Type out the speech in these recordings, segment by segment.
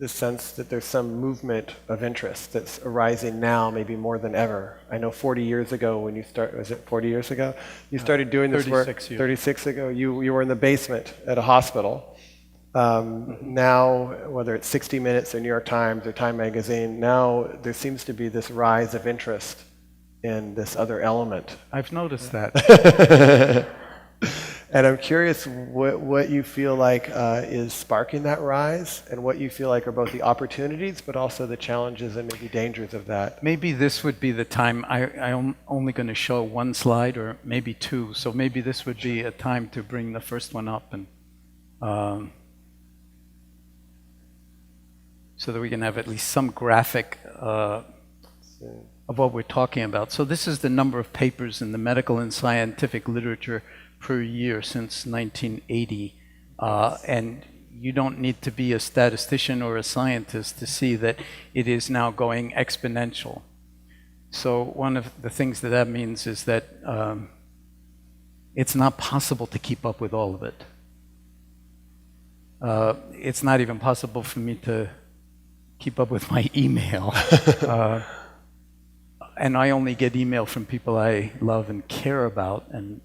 the sense that there's some movement of interest that's arising now, maybe more than ever. I know 40 years ago when you was it 40 years ago? You started doing this work, 36 ago, you were in the basement at a hospital. Now, whether it's 60 Minutes or New York Times or Time Magazine, now there seems to be this rise of interest in this other element. I've noticed that. And I'm curious what you feel like is sparking that rise, and what you feel like are both the opportunities but also the challenges and maybe dangers of that. Maybe this would be the time. I'm only going to show one slide or maybe two, so maybe this would be a time to bring the first one up, and so that we can have at least some graphic of what we're talking about. So this is the number of papers in the medical and scientific literature per year since 1980, and you don't need to be a statistician or a scientist to see that it is now going exponential. So one of the things that means is that it's not possible to keep up with all of it. It's not even possible for me to keep up with my email. And I only get email from people I love and care about, and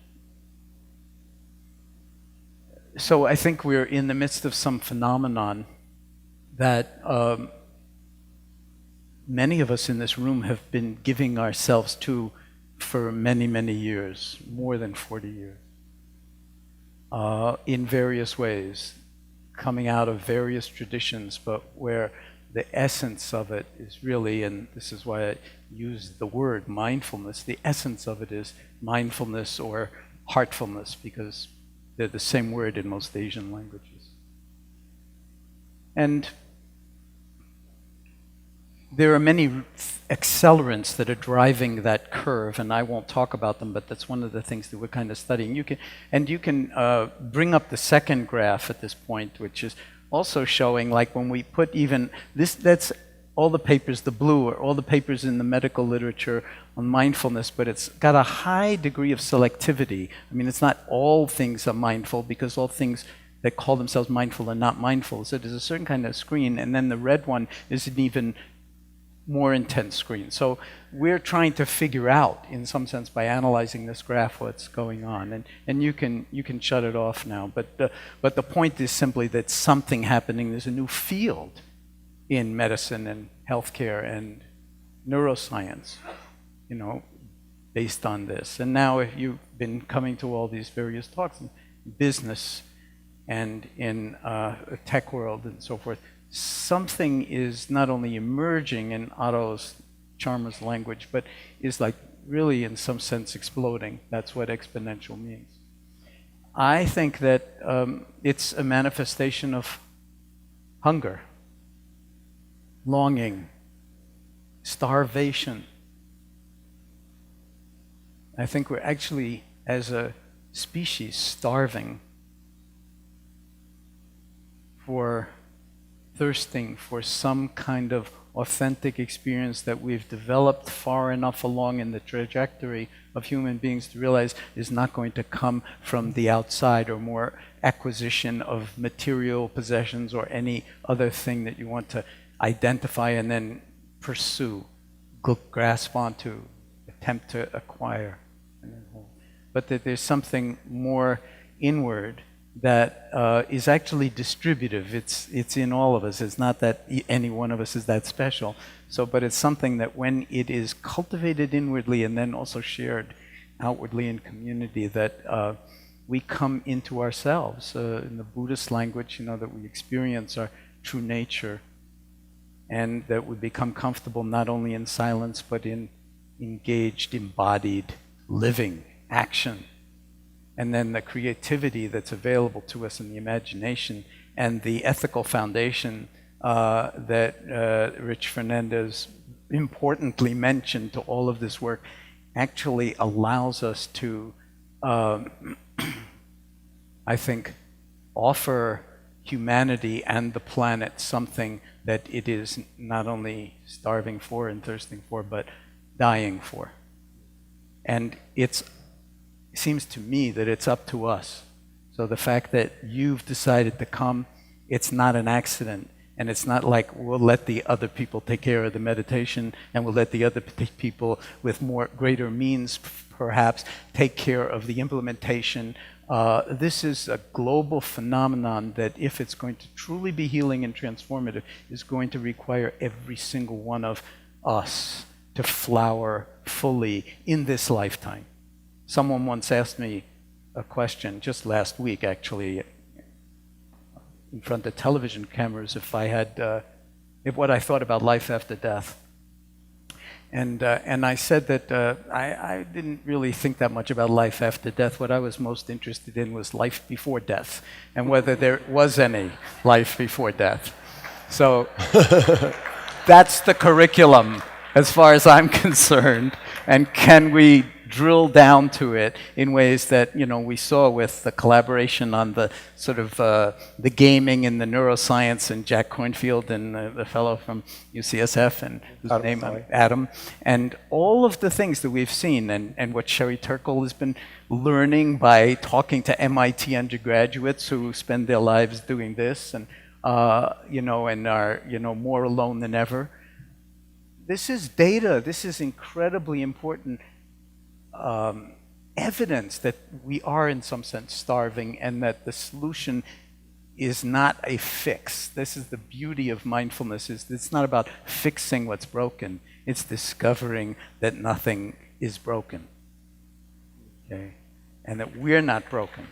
so I think we're in the midst of some phenomenon that many of us in this room have been giving ourselves to for many, many years, more than 40 years, in various ways, coming out of various traditions, but where the essence of it is really, and this is why I use the word mindfulness, the essence of it is mindfulness or heartfulness, because they're the same word in most Asian languages. And there are many accelerants that are driving that curve, and I won't talk about them, but that's one of the things that we're kind of studying. You can bring up the second graph at this point, which is also showing, like when we put even this, that's all the papers, the blue are all the papers in the medical literature on mindfulness, but it's got a high degree of selectivity. I mean, it's not all things are mindful, because all things that call themselves mindful are not mindful. So there's a certain kind of screen, and then the red one is an even more intense screen. So we're trying to figure out, in some sense, by analyzing this graph, what's going on. And you can shut it off now. But the point is simply that something happening. There's a new field in medicine and healthcare and neuroscience, based on this. And now, if you've been coming to all these various talks in business and in the tech world and so forth, something is not only emerging in Otto Chalmers' language, but is like really, in some sense, exploding. That's what exponential means. I think that it's a manifestation of hunger, longing, starvation. I think we're actually, as a species, starving for thirsting for some kind of authentic experience that we've developed far enough along in the trajectory of human beings to realize is not going to come from the outside or more acquisition of material possessions or any other thing that you want to identify and then pursue, grasp onto, attempt to acquire. But that there's something more inward that is actually distributive. It's in all of us. It's not that any one of us is that special. But it's something that when it is cultivated inwardly and then also shared outwardly in community, that we come into ourselves. In the Buddhist language, that we experience our true nature, and that we become comfortable not only in silence, but in engaged, embodied, living action. And then the creativity that's available to us in the imagination and the ethical foundation that Rich Fernandez importantly mentioned to all of this work actually allows us to, I think, offer humanity and the planet something that it is not only starving for and thirsting for, but dying for. And it seems to me that it's up to us. So the fact that you've decided to come, it's not an accident. And it's not like we'll let the other people take care of the meditation and we'll let the other people with greater means perhaps take care of the implementation. This is a global phenomenon that, if it's going to truly be healing and transformative, is going to require every single one of us to flower fully in this lifetime. Someone once asked me a question, just last week actually, in front of television cameras, if what I thought about life after death. And I said that I didn't really think that much about life after death. What I was most interested in was life before death, and whether there was any life before death. So that's the curriculum as far as I'm concerned. And can we drill down to it in ways that, we saw with the collaboration on the sort of the gaming and the neuroscience, and Jack Kornfield and the fellow from UCSF, and whose name Adam, and all of the things that we've seen, and what Sherry Turkle has been learning by talking to MIT undergraduates who spend their lives doing this, and and are more alone than ever. This is data. This is incredibly important evidence that we are in some sense starving, and that the solution is not a fix. This is the beauty of mindfulness, is it's not about fixing what's broken. It's discovering that nothing is broken. Okay? And that we're not broken.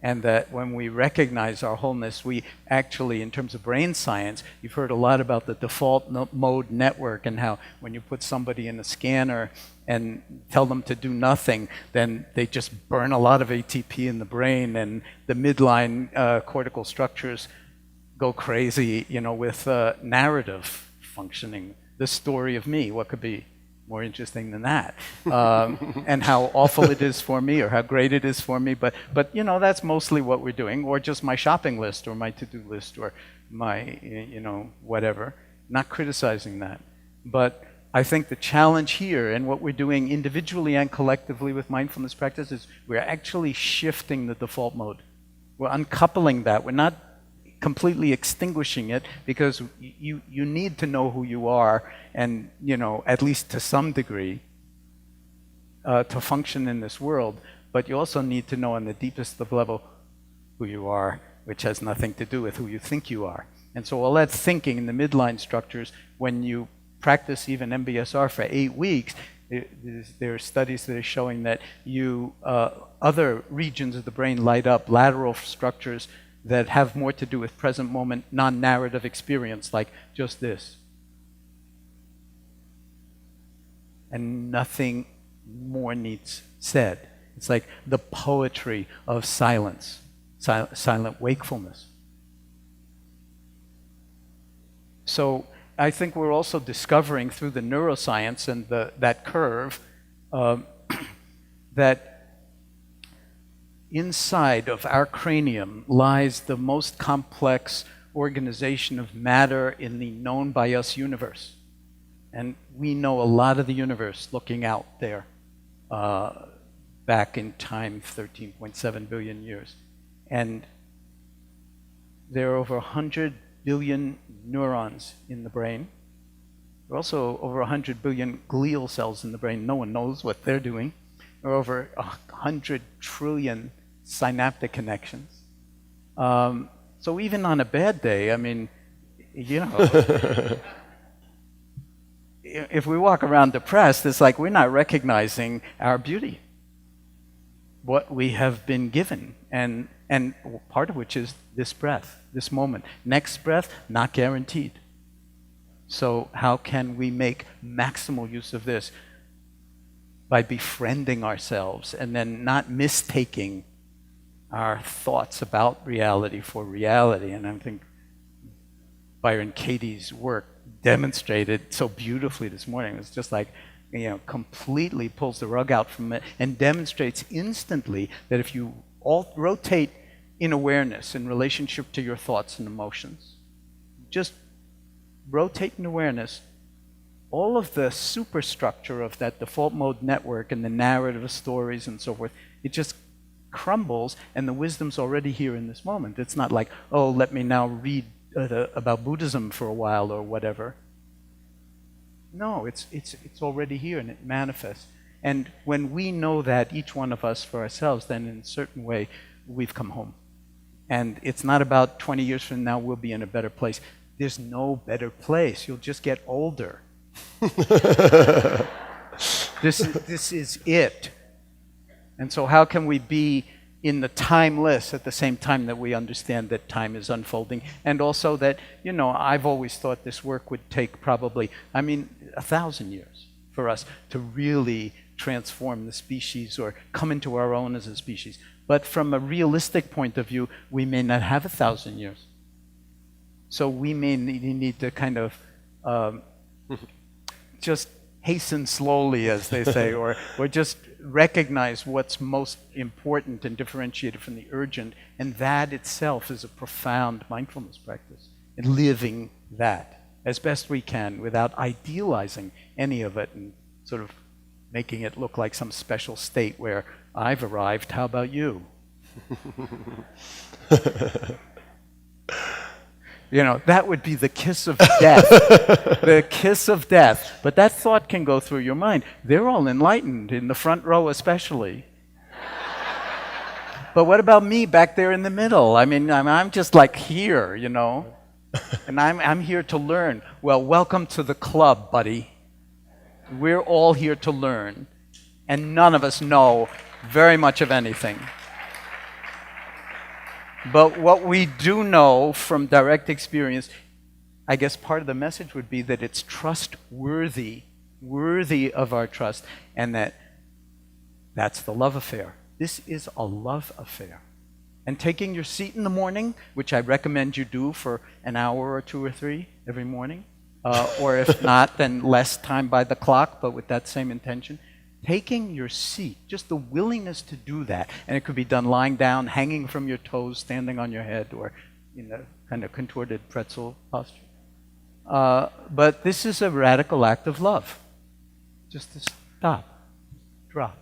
And that when we recognize our wholeness, we actually, in terms of brain science, you've heard a lot about the default mode network, and how when you put somebody in a scanner and tell them to do nothing, then they just burn a lot of ATP in the brain, and the midline cortical structures go crazy, with narrative functioning. The story of me, what could be more interesting than that? And how awful it is for me, or how great it is for me. But that's mostly what we're doing, or just my shopping list, or my to-do list, or my, whatever. Not criticizing that. But I think the challenge here, and what we're doing individually and collectively with mindfulness practice, is we're actually shifting the default mode. We're uncoupling that. We're not completely extinguishing it, because you need to know who you are, and at least to some degree, to function in this world. But you also need to know on the deepest of level who you are, which has nothing to do with who you think you are. And so all that thinking in the midline structures, when you practice even MBSR for 8 weeks, there are studies that are showing that other regions of the brain light up, lateral structures that have more to do with present moment, non-narrative experience, like just this. And nothing more needs said. It's like the poetry of silence, silent wakefulness. So I think we're also discovering through the neuroscience and that curve that inside of our cranium lies the most complex organization of matter in the known by us universe. And we know a lot of the universe looking out there, back in time, 13.7 billion years. And there are over 100 billion neurons in the brain. There are also over 100 billion glial cells in the brain. No one knows what they're doing. There are over 100 trillion synaptic connections. So even on a bad day, I mean, if we walk around depressed, it's like we're not recognizing our beauty, what we have been given, and part of which is this breath, this moment. Next breath, not guaranteed. So how can we make maximal use of this? By befriending ourselves, and then not mistaking our thoughts about reality for reality. And I think Byron Katie's work demonstrated so beautifully this morning. It's just like, completely pulls the rug out from it, and demonstrates instantly that if you rotate in awareness in relationship to your thoughts and emotions, just rotate in awareness, all of the superstructure of that default mode network and the narrative stories and so forth, it just crumbles, and the wisdom's already here in this moment. It's not like, oh, let me now read about Buddhism for a while or whatever. No, it's already here and it manifests. And when we know that, each one of us for ourselves, then in a certain way, we've come home. And it's not about 20 years from now we'll be in a better place. There's no better place. You'll just get older. This is it. And so how can we be in the timeless at the same time that we understand that time is unfolding? And also that, I've always thought this work would take probably, 1,000 years for us to really transform the species or come into our own as a species. But from a realistic point of view, we may not have 1,000 years. So we may need to kind of just hasten slowly, as they say, or just recognize what's most important and differentiated from the urgent. And that itself is a profound mindfulness practice. And living that as best we can without idealizing any of it and sort of making it look like some special state where I've arrived, how about you? That would be the kiss of death. The kiss of death. But that thought can go through your mind. They're all enlightened, in the front row especially. But what about me back there in the middle? I'm just like here, And I'm here to learn. Well, welcome to the club, buddy. We're all here to learn. And none of us know very much of anything. But what we do know from direct experience, I guess part of the message would be that it's trustworthy, worthy of our trust, and that's the love affair. This is a love affair. And taking your seat in the morning, which I recommend you do for an hour or 2 or 3 every morning, or if not, then less time by the clock, but with that same intention. Taking your seat, just the willingness to do that, and it could be done lying down, hanging from your toes, standing on your head, or kind of contorted pretzel posture. But this is a radical act of love. Just to stop, drop.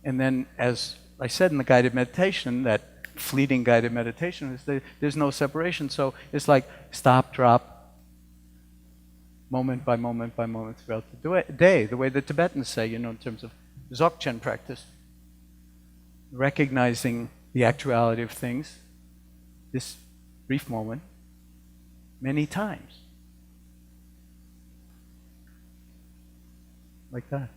And then, as I said in the guided meditation, that fleeting guided meditation, is there's no separation. So it's like stop, drop, moment by moment by moment throughout the day, the way the Tibetans say, in terms of Dzogchen practice. Recognizing the actuality of things, this brief moment, many times. Like that.